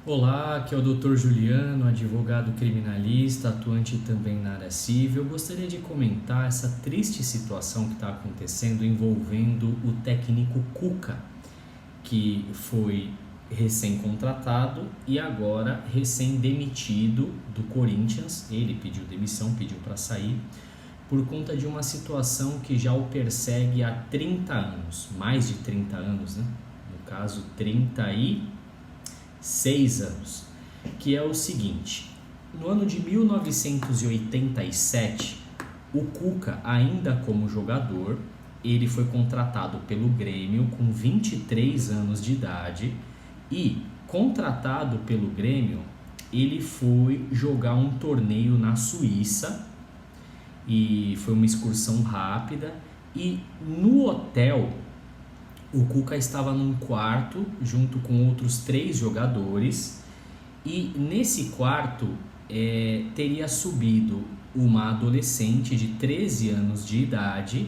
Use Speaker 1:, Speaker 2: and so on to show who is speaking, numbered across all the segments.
Speaker 1: Olá, aqui é o Dr. Juliano, advogado criminalista, atuante também na área civil. Eu gostaria de comentar essa triste situação que está acontecendo envolvendo o técnico Cuca, que foi recém-contratado e agora recém-demitido do Corinthians. Ele pediu demissão, pediu para sair, por conta de uma situação que já o persegue há 30 anos, mais de 30 anos, né? No caso, 36 anos, que é o seguinte: no ano de 1987, o Cuca, ainda como jogador, ele foi contratado pelo Grêmio com 23 anos de idade e, contratado pelo Grêmio, ele foi jogar um torneio na Suíça e foi uma excursão rápida, e no hotel o Cuca estava num quarto junto com outros 3 jogadores, e nesse quarto teria subido uma adolescente de 13 anos de idade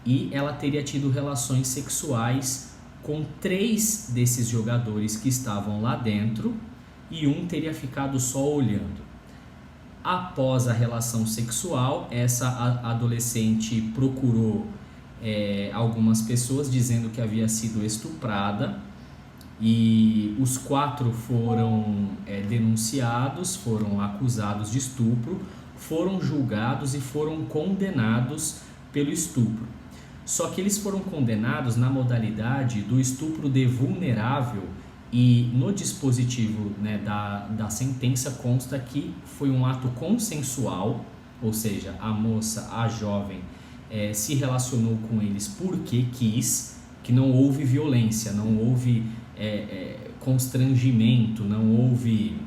Speaker 1: e ela teria tido relações sexuais com 3 desses jogadores que estavam lá dentro, e um teria ficado só olhando. Após a relação sexual, essa adolescente procurou algumas pessoas dizendo que havia sido estuprada, e os 4 foram denunciados, foram acusados de estupro, foram julgados e foram condenados pelo estupro. Só que eles foram condenados na modalidade do estupro de vulnerável, e no dispositivo, né, da sentença consta que foi um ato consensual, ou seja, a moça, a jovem, se relacionou com eles porque quis, que não houve violência, não houve constrangimento, não houve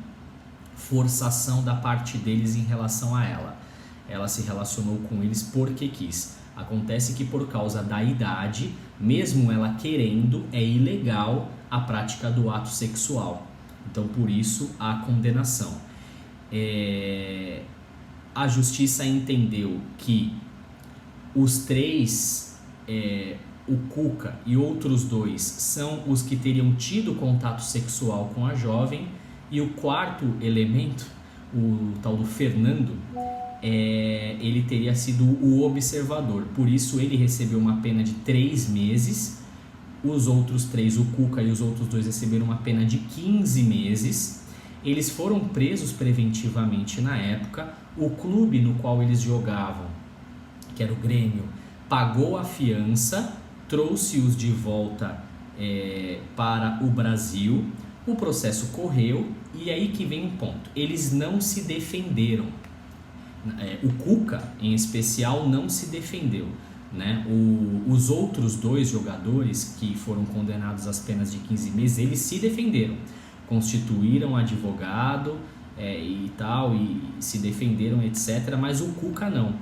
Speaker 1: forçação da parte deles em relação a ela. Ela se relacionou com eles porque quis. Acontece que, por causa da idade, mesmo ela querendo, é ilegal a prática do ato sexual. Então, por isso, a condenação. A justiça entendeu que os 3, o Cuca e outros 2, são os que teriam tido contato sexual com a jovem, e o 4º elemento, o tal do Fernando, ele teria sido o observador. Por isso ele recebeu uma pena de 3 meses, os outros 3, o Cuca e os outros 2, receberam uma pena de 15 meses. Eles foram presos preventivamente na época. O clube no qual eles jogavam, que era o Grêmio, pagou a fiança, trouxe-os de volta para o Brasil. O processo correu, e aí que vem um ponto: eles não se defenderam. O Cuca, em especial, não se defendeu, né? Os outros 2 jogadores que foram condenados às penas de 15 meses, eles se defenderam, constituíram advogado e tal, e se defenderam, etc. Mas o Cuca não.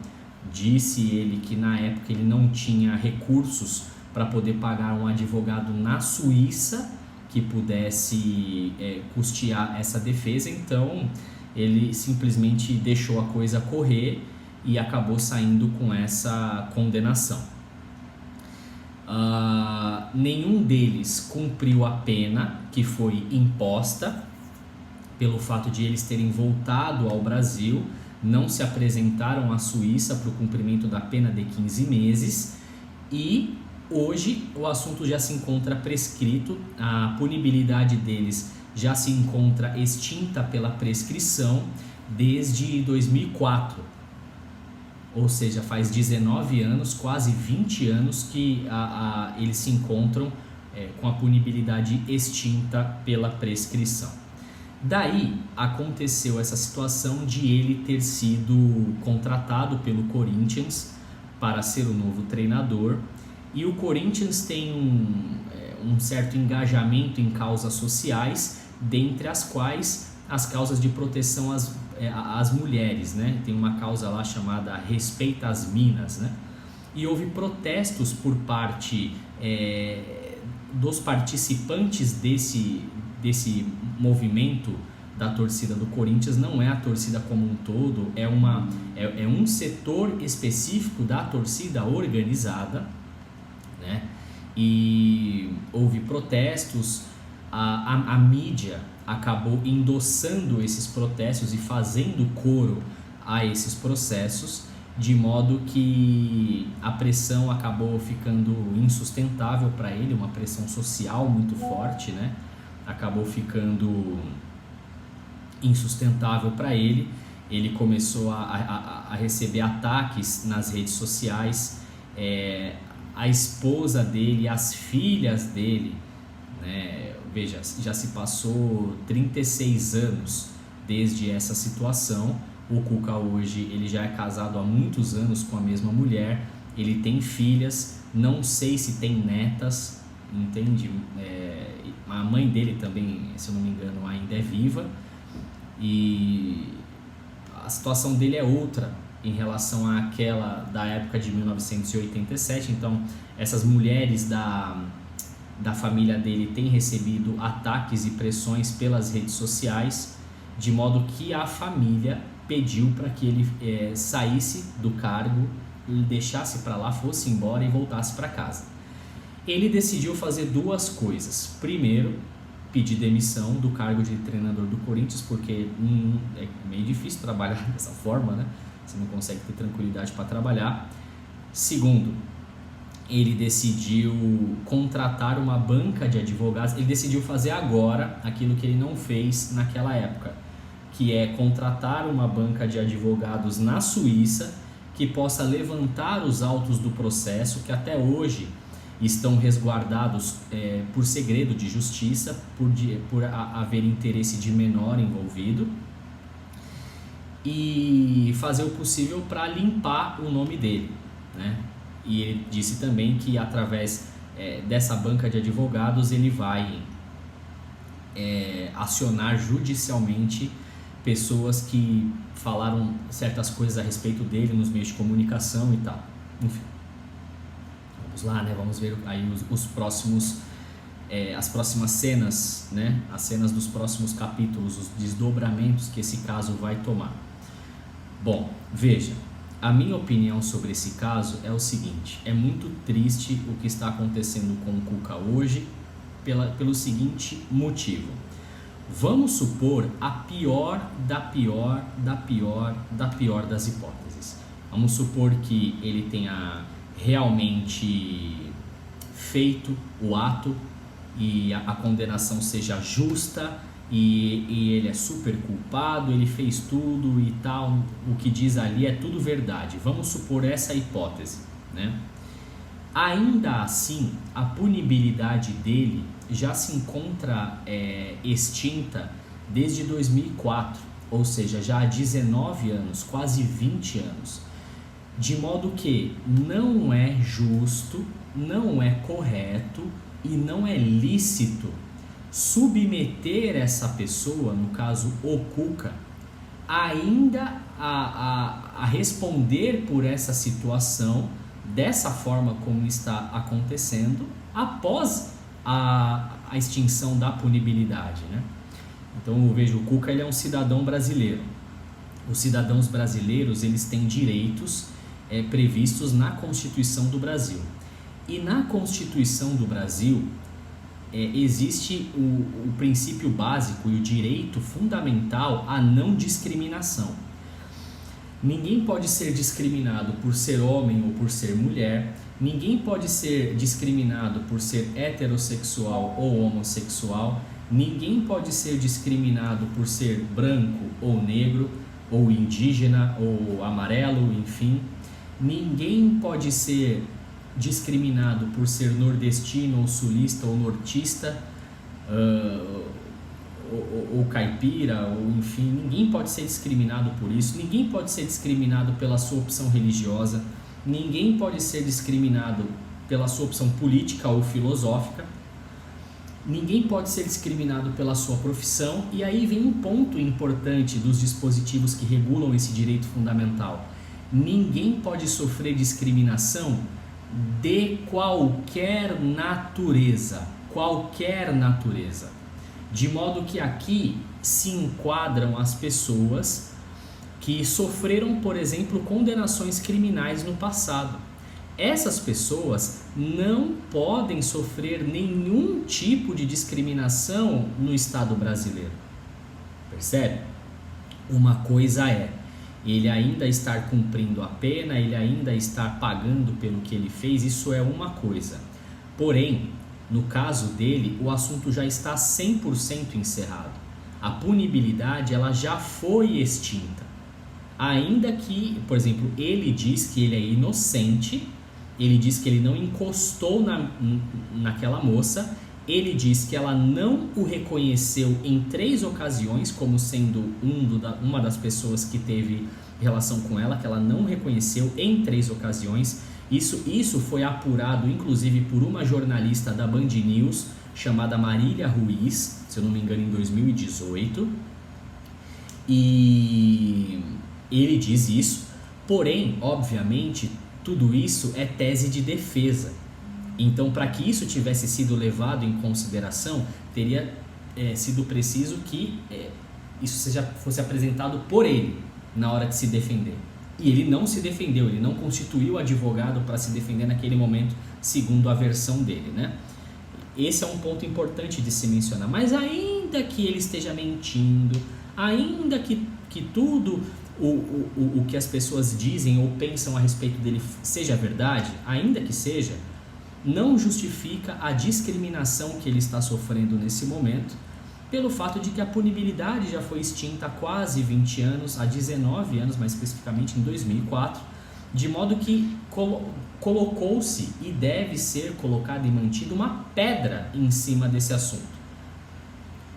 Speaker 1: Disse ele que na época ele não tinha recursos para poder pagar um advogado na Suíça que pudesse custear essa defesa, então ele simplesmente deixou a coisa correr e acabou saindo com essa condenação. Nenhum deles cumpriu a pena que foi imposta, pelo fato de eles terem voltado ao Brasil, não se apresentaram à Suíça para o cumprimento da pena de 15 meses, e hoje o assunto já se encontra prescrito, a punibilidade deles já se encontra extinta pela prescrição desde 2004, ou seja, faz 19 anos, quase 20 anos que eles se encontram com a punibilidade extinta pela prescrição. Daí aconteceu essa situação de ele ter sido contratado pelo Corinthians para ser o novo treinador, e o Corinthians tem um certo engajamento em causas sociais, dentre as quais as causas de proteção às mulheres, né? Tem uma causa lá chamada Respeita as Minas, né? E houve protestos por parte dos participantes desse movimento da torcida do Corinthians. Não é a torcida como um todo, é um setor específico da torcida organizada, né? E houve protestos, a mídia acabou endossando esses protestos e fazendo coro a esses processos, de modo que a pressão acabou ficando insustentável para ele, uma pressão social muito forte, né? Acabou ficando insustentável para ele. Ele começou a receber ataques nas redes sociais, a esposa dele, as filhas dele, né? Veja, já se passou 36 anos desde essa situação. O Cuca hoje ele já é casado há muitos anos com a mesma mulher, ele tem filhas, não sei se tem netas, entende? A mãe dele também, se eu não me engano, ainda é viva, e a situação dele é outra em relação àquela da época de 1987. Então essas mulheres da família dele têm recebido ataques e pressões pelas redes sociais, de modo que a família pediu para que ele saísse do cargo, deixasse para lá, fosse embora e voltasse para casa. Ele decidiu fazer duas coisas. Primeiro, pedir demissão do cargo de treinador do Corinthians, porque é meio difícil trabalhar dessa forma, né? Você não consegue ter tranquilidade para trabalhar. Segundo, ele decidiu contratar uma banca de advogados. Ele decidiu fazer agora aquilo que ele não fez naquela época, que é contratar uma banca de advogados na Suíça que possa levantar os autos do processo, que até hoje estão resguardados por segredo de justiça, por haver interesse de menor envolvido, e fazer o possível para limpar o nome dele, né? E ele disse também que através dessa banca de advogados ele vai acionar judicialmente pessoas que falaram certas coisas a respeito dele nos meios de comunicação e tal. Enfim, vamos lá, né? Vamos ver aí os próximos, as próximas cenas, né? As cenas dos próximos capítulos, os desdobramentos que esse caso vai tomar. Bom, veja, a minha opinião sobre esse caso é o seguinte: é muito triste o que está acontecendo com o Cuca hoje, pelo seguinte motivo. Vamos supor a pior das hipóteses. Vamos supor que ele tenha realmente feito o ato e a condenação seja justa e ele é super culpado, ele fez tudo e tal, o que diz ali é tudo verdade. Vamos supor essa hipótese, né? Ainda assim, a punibilidade dele já se encontra extinta desde 2004, ou seja, já há 19 anos, quase 20 anos. De modo que não é justo, não é correto e não é lícito submeter essa pessoa, no caso o Cuca, ainda a responder por essa situação dessa forma como está acontecendo após a extinção da punibilidade, né? Então eu vejo o Cuca, ele é um cidadão brasileiro. Os cidadãos brasileiros, eles têm direitos previstos na Constituição do Brasil. E na Constituição do Brasil existe o princípio básico e o direito fundamental à não discriminação. Ninguém pode ser discriminado por ser homem ou por ser mulher, ninguém pode ser discriminado por ser heterossexual ou homossexual, ninguém pode ser discriminado por ser branco ou negro, ou indígena ou amarelo, enfim. Ninguém pode ser discriminado por ser nordestino ou sulista ou nortista, ou caipira, ou enfim, ninguém pode ser discriminado por isso, ninguém pode ser discriminado pela sua opção religiosa, ninguém pode ser discriminado pela sua opção política ou filosófica, ninguém pode ser discriminado pela sua profissão. E aí vem um ponto importante dos dispositivos que regulam esse direito fundamental: ninguém pode sofrer discriminação de qualquer natureza, de modo que aqui se enquadram as pessoas que sofreram, por exemplo, condenações criminais no passado. essas pessoas não podem sofrer nenhum tipo de discriminação no Estado brasileiro. Percebe? Uma coisa é ele ainda estar cumprindo a pena, ele ainda estar pagando pelo que ele fez, isso é uma coisa. Porém, no caso dele, o assunto já está 100% encerrado. A punibilidade ela já foi extinta. Ainda que, por exemplo, ele diz que ele é inocente, ele diz que ele não encostou naquela moça, ele diz que ela não o reconheceu em 3 ocasiões como sendo uma das pessoas que teve relação com ela, que ela não reconheceu em 3 ocasiões. Isso foi apurado inclusive por uma jornalista da Band News chamada Marília Ruiz, se eu não me engano, em 2018. E ele diz isso, porém, obviamente, tudo isso é tese de defesa. Então, para que isso tivesse sido levado em consideração, teria sido preciso que isso fosse apresentado por ele na hora de se defender. E ele não se defendeu, ele não constituiu advogado para se defender naquele momento, segundo a versão dele, né? Esse é um ponto importante de se mencionar. Mas ainda que ele esteja mentindo, ainda que tudo o que as pessoas dizem ou pensam a respeito dele seja verdade, ainda que seja, não justifica a discriminação que ele está sofrendo nesse momento, pelo fato de que a punibilidade já foi extinta há quase 20 anos, há 19 anos mais especificamente, em 2004, de modo que colocou-se e deve ser colocada e mantida uma pedra em cima desse assunto.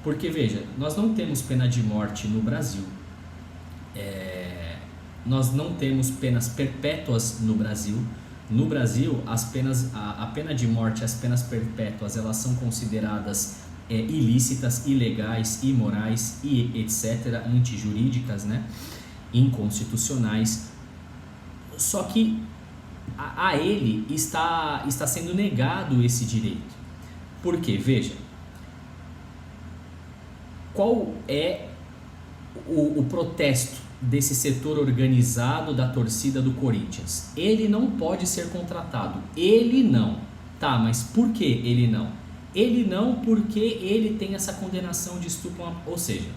Speaker 1: Porque, veja, nós não temos pena de morte no Brasil, nós não temos penas perpétuas no Brasil. No Brasil, a pena de morte e as penas perpétuas, elas são consideradas ilícitas, ilegais, imorais e etc., antijurídicas, né? Inconstitucionais. Só que a ele está sendo negado esse direito. Por quê? Veja, qual é o protesto desse setor organizado da torcida do Corinthians? Ele não pode ser contratado. Ele não. Tá, mas por que ele não? Ele não porque ele tem essa condenação de estupro. Ou seja,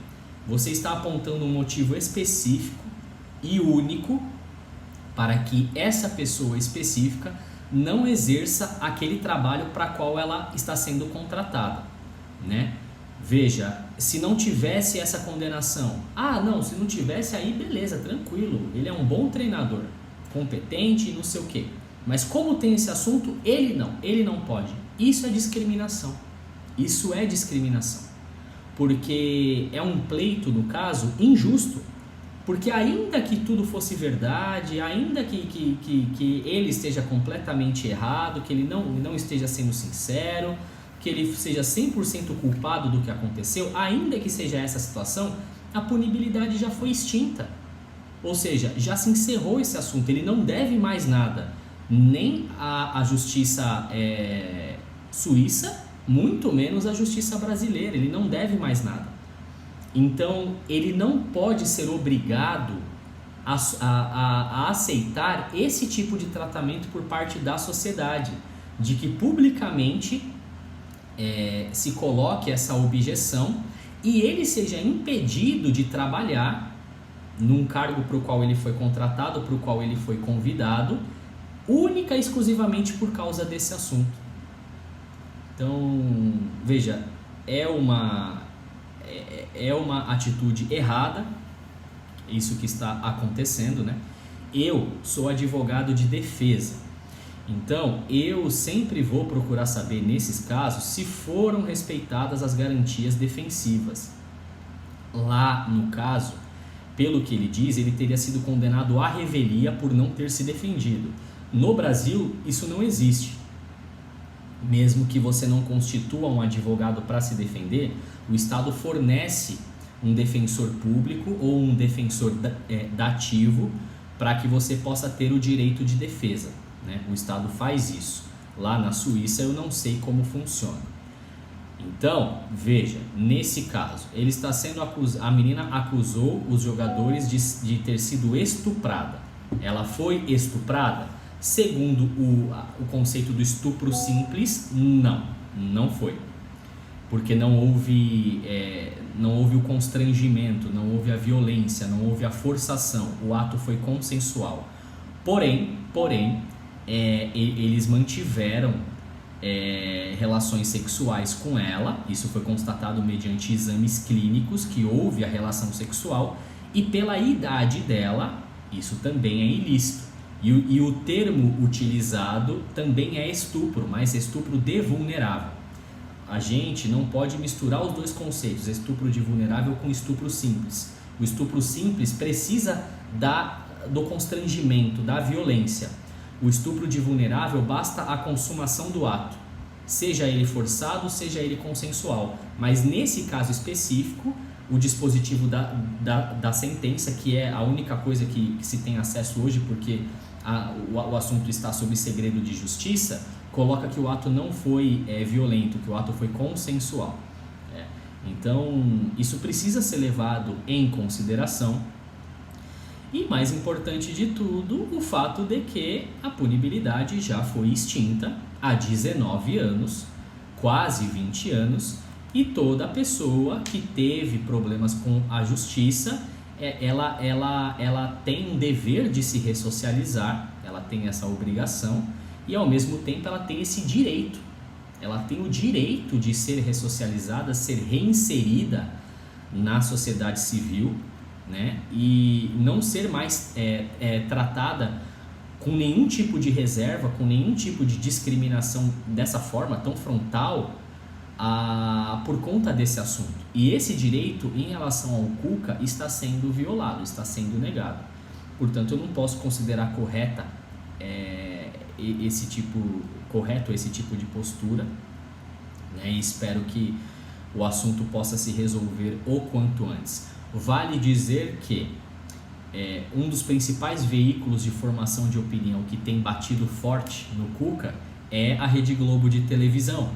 Speaker 1: você está apontando um motivo específico e único para que essa pessoa específica não exerça aquele trabalho para qual ela está sendo contratada, né? Veja, se não tivesse essa condenação, se não tivesse, aí beleza, tranquilo, ele é um bom treinador, competente e não sei o quê. Mas como tem esse assunto, ele não pode. Isso é discriminação. Isso é discriminação. Porque é um pleito, no caso, injusto. Porque ainda que tudo fosse verdade, ainda que ele esteja completamente errado, que ele não esteja sendo sincero, que ele seja 100% culpado do que aconteceu, ainda que seja essa situação, a punibilidade já foi extinta. Ou seja, já se encerrou esse assunto, ele não deve mais nada, nem a justiça suíça, muito menos a justiça brasileira, ele não deve mais nada. Então, ele não pode ser obrigado a aceitar esse tipo de tratamento por parte da sociedade, de que publicamente se coloque essa objeção e ele seja impedido de trabalhar num cargo para o qual ele foi contratado, para o qual ele foi convidado, única e exclusivamente por causa desse assunto. Então, veja, é uma atitude errada, isso que está acontecendo, né? Eu sou advogado de defesa. Então, eu sempre vou procurar saber, nesses casos, se foram respeitadas as garantias defensivas. Lá, no caso, pelo que ele diz, ele teria sido condenado à revelia por não ter se defendido. No Brasil, isso não existe. Mesmo que você não constitua um advogado para se defender, o Estado fornece um defensor público ou um defensor dativo para que você possa ter o direito de defesa. O Estado faz isso. Lá na Suíça eu não sei como funciona. Então, veja, nesse caso, ele está sendo a menina acusou os jogadores de ter sido estuprada. Ela foi estuprada? Segundo o conceito do estupro simples, não foi. Porque não houve o constrangimento, não houve a violência, não houve a forçação, o ato foi consensual. Porém, eles mantiveram relações sexuais com ela, isso foi constatado mediante exames clínicos que houve a relação sexual, e pela idade dela, isso também é ilícito. E o termo utilizado também é estupro, mas estupro de vulnerável. A gente não pode misturar os dois conceitos, estupro de vulnerável com estupro simples. O estupro simples precisa do constrangimento, da violência. O estupro de vulnerável basta a consumação do ato, seja ele forçado, seja ele consensual. Mas nesse caso específico, o dispositivo da sentença, que é a única coisa que se tem acesso hoje, porque o assunto está sob segredo de justiça, coloca que o ato não foi violento, que o ato foi consensual. Então, isso precisa ser levado em consideração. E mais importante de tudo, o fato de que a punibilidade já foi extinta há 19 anos, quase 20 anos, e toda pessoa que teve problemas com a justiça, ela tem um dever de se ressocializar, ela tem essa obrigação, e ao mesmo tempo ela tem esse direito. Ela tem o direito de ser ressocializada, ser reinserida na sociedade civil, né? E não ser mais tratada com nenhum tipo de reserva, com nenhum tipo de discriminação dessa forma tão frontal por conta desse assunto. E esse direito em relação ao Cuca está sendo violado, está sendo negado. Portanto, eu não posso considerar correto esse tipo de postura, né? E espero que o assunto possa se resolver o quanto antes. Vale dizer que um dos principais veículos de formação de opinião que tem batido forte no Cuca é a Rede Globo de televisão.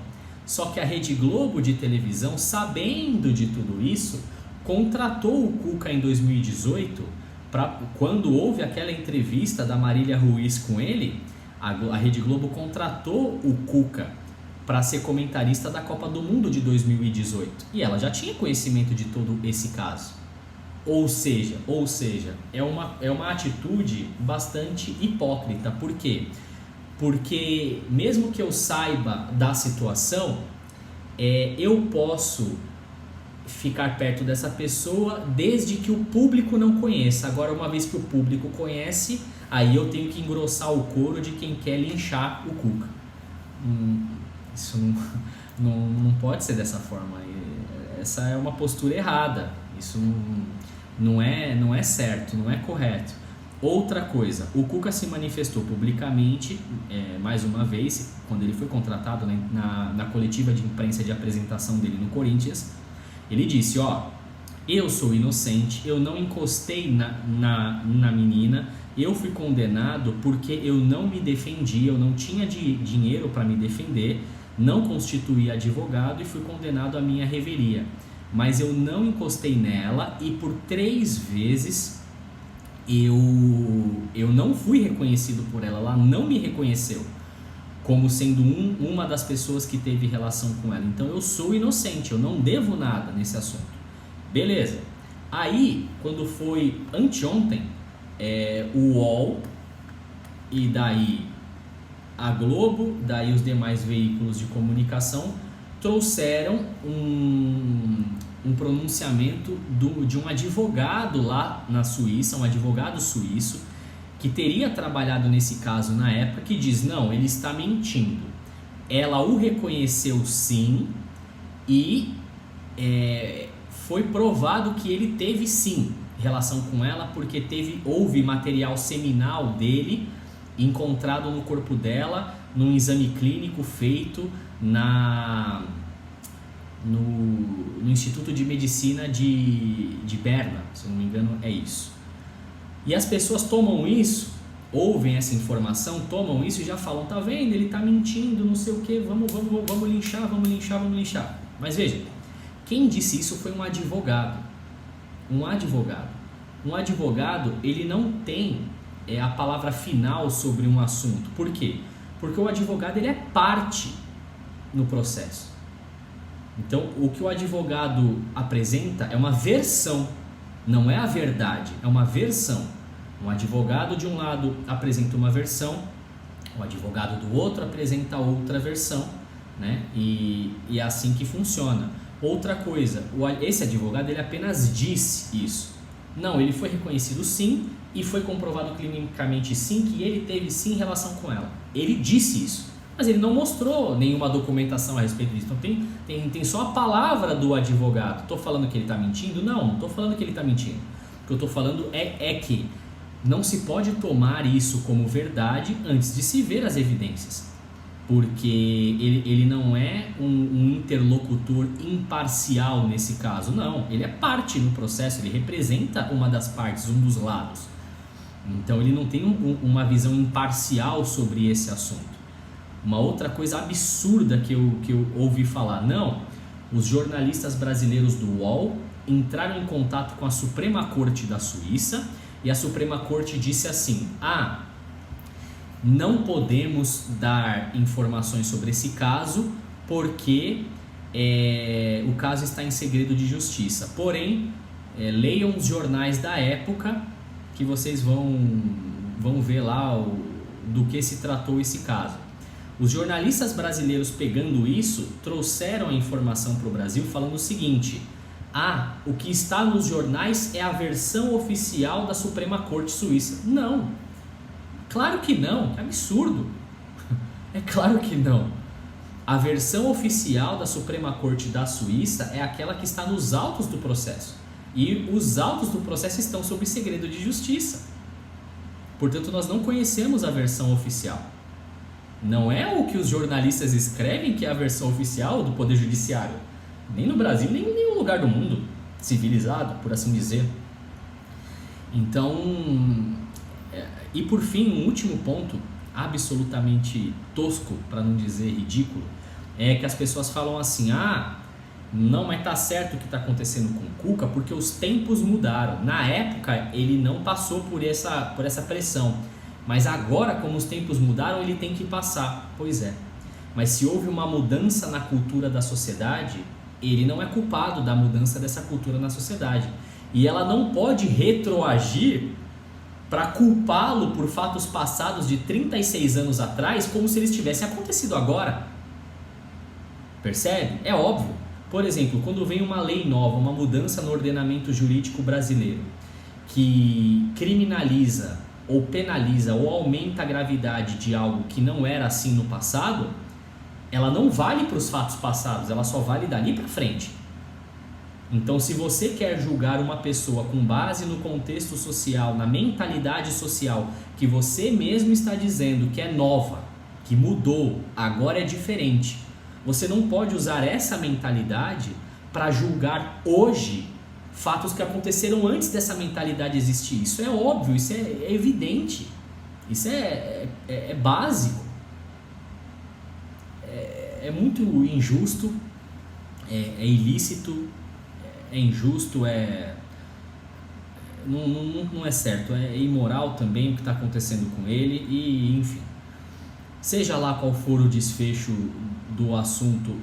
Speaker 1: Só que a Rede Globo de televisão, sabendo de tudo isso, contratou o Cuca em 2018, quando houve aquela entrevista da Marília Ruiz com ele, a Rede Globo contratou o Cuca para ser comentarista da Copa do Mundo de 2018. E ela já tinha conhecimento de todo esse caso. Ou seja, é uma atitude bastante hipócrita. Por quê? Porque mesmo que eu saiba da situação, eu posso ficar perto dessa pessoa desde que o público não conheça. Agora, uma vez que o público conhece, aí eu tenho que engrossar o couro de quem quer linchar o Cuca. Isso não pode ser dessa forma. Essa é uma postura errada. Isso não é certo, não é correto. Outra coisa, o Cuca se manifestou publicamente, mais uma vez, quando ele foi contratado na coletiva de imprensa de apresentação dele no Corinthians. Ele disse, eu sou inocente, eu não encostei na menina, eu fui condenado porque eu não me defendi, eu não tinha dinheiro para me defender, não constituí advogado e fui condenado à minha revelia. Mas eu não encostei nela e por 3 vezes eu não fui reconhecido por ela, ela não me reconheceu como sendo uma das pessoas que teve relação com ela. Então eu sou inocente, eu não devo nada nesse assunto. Beleza. Aí, quando foi anteontem, o UOL e daí a Globo, daí os demais veículos de comunicação trouxeram um pronunciamento de um advogado lá na Suíça, um advogado suíço, que teria trabalhado nesse caso na época, que diz, não, ele está mentindo. Ela o reconheceu sim e foi provado que ele teve sim relação com ela, porque houve material seminal dele encontrado no corpo dela, num exame clínico feito no Instituto de Medicina de Berna, se não me engano é isso. E as pessoas tomam isso, ouvem essa informação, tomam isso e já falam, tá vendo, ele tá mentindo, não sei o que, vamos linchar. Mas veja, quem disse isso foi um advogado. Um advogado, ele não tem é a palavra final sobre um assunto. Por quê? Porque o advogado ele é parte no processo. Então, o que o advogado apresenta é uma versão, não é a verdade, é uma versão. Um advogado de um lado apresenta uma versão, o advogado do outro apresenta outra versão, né? E é assim que funciona. Outra coisa, esse advogado ele apenas disse isso. Não, ele foi reconhecido sim e foi comprovado clinicamente sim que ele teve sim relação com ela. Ele disse isso, mas ele não mostrou nenhuma documentação a respeito disso. Então tem só a palavra do advogado. Estou falando que ele está mentindo? Não estou falando que ele está mentindo. O que eu estou falando é que não se pode tomar isso como verdade antes de se ver as evidências. Porque ele não é um interlocutor imparcial nesse caso, não. Ele é parte no processo, ele representa uma das partes, um dos lados. Então ele não tem uma visão imparcial sobre esse assunto. Uma outra coisa absurda que eu ouvi falar, não, os jornalistas brasileiros do UOL entraram em contato com a Suprema Corte da Suíça e a Suprema Corte disse assim, não podemos dar informações sobre esse caso porque o caso está em segredo de justiça. Porém, leiam os jornais da época que vocês vão ver lá do que se tratou esse caso. Os jornalistas brasileiros pegando isso trouxeram a informação para o Brasil falando o seguinte, o que está nos jornais é a versão oficial da Suprema Corte Suíça. Não, claro que não, que absurdo. É claro que não. A versão oficial da Suprema Corte da Suíça é aquela que está nos autos do processo. E os autos do processo estão sob segredo de justiça. Portanto, nós não conhecemos a versão oficial. Não é o que os jornalistas escrevem que é a versão oficial do Poder Judiciário. Nem no Brasil, nem em nenhum lugar do mundo civilizado, por assim dizer. Então, e por fim, um último ponto absolutamente tosco, para não dizer ridículo, é que as pessoas falam assim, não, mas tá certo o que está acontecendo com o Cuca porque os tempos mudaram. Na época ele não passou por essa pressão, mas agora como os tempos mudaram ele tem que passar. Pois é, mas se houve uma mudança na cultura da sociedade, ele não é culpado da mudança dessa cultura na sociedade. E ela não pode retroagir para culpá-lo por fatos passados de 36 anos atrás como se eles tivessem acontecido agora. Percebe? É óbvio. Por exemplo, quando vem uma lei nova, uma mudança no ordenamento jurídico brasileiro que criminaliza ou penaliza ou aumenta a gravidade de algo que não era assim no passado, ela não vale para os fatos passados, ela só vale dali para frente. Então, se você quer julgar uma pessoa com base no contexto social, na mentalidade social que você mesmo está dizendo que é nova, que mudou, agora é diferente, você não pode usar essa mentalidade para julgar hoje fatos que aconteceram antes dessa mentalidade existir. Isso é óbvio, isso é evidente, isso é básico. É muito injusto, é ilícito, é injusto, não é certo, é imoral também o que está acontecendo com ele e enfim. Seja lá qual for o desfecho do assunto,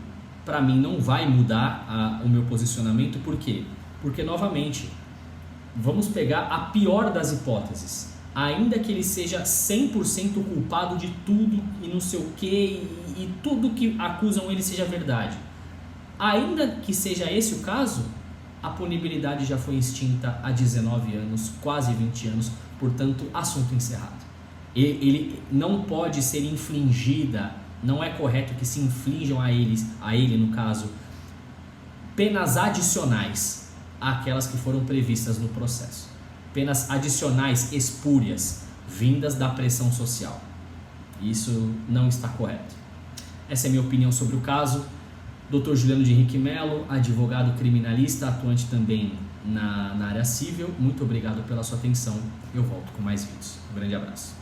Speaker 1: para mim não vai mudar o meu posicionamento. Por quê? Porque, novamente, vamos pegar a pior das hipóteses. Ainda que ele seja 100% culpado de tudo e não sei o que, e tudo que acusam ele seja verdade. Ainda que seja esse o caso, a punibilidade já foi extinta há 19 anos, quase 20 anos, portanto, assunto encerrado. Ele não pode ser infligida, não é correto que se inflijam a ele no caso, penas adicionais àquelas que foram previstas no processo. Penas adicionais espúrias, vindas da pressão social. Isso não está correto. Essa é a minha opinião sobre o caso. Dr. Juliano de Henrique Melo, advogado criminalista, atuante também na área civil. Muito obrigado pela sua atenção. Eu volto com mais vídeos. Um grande abraço.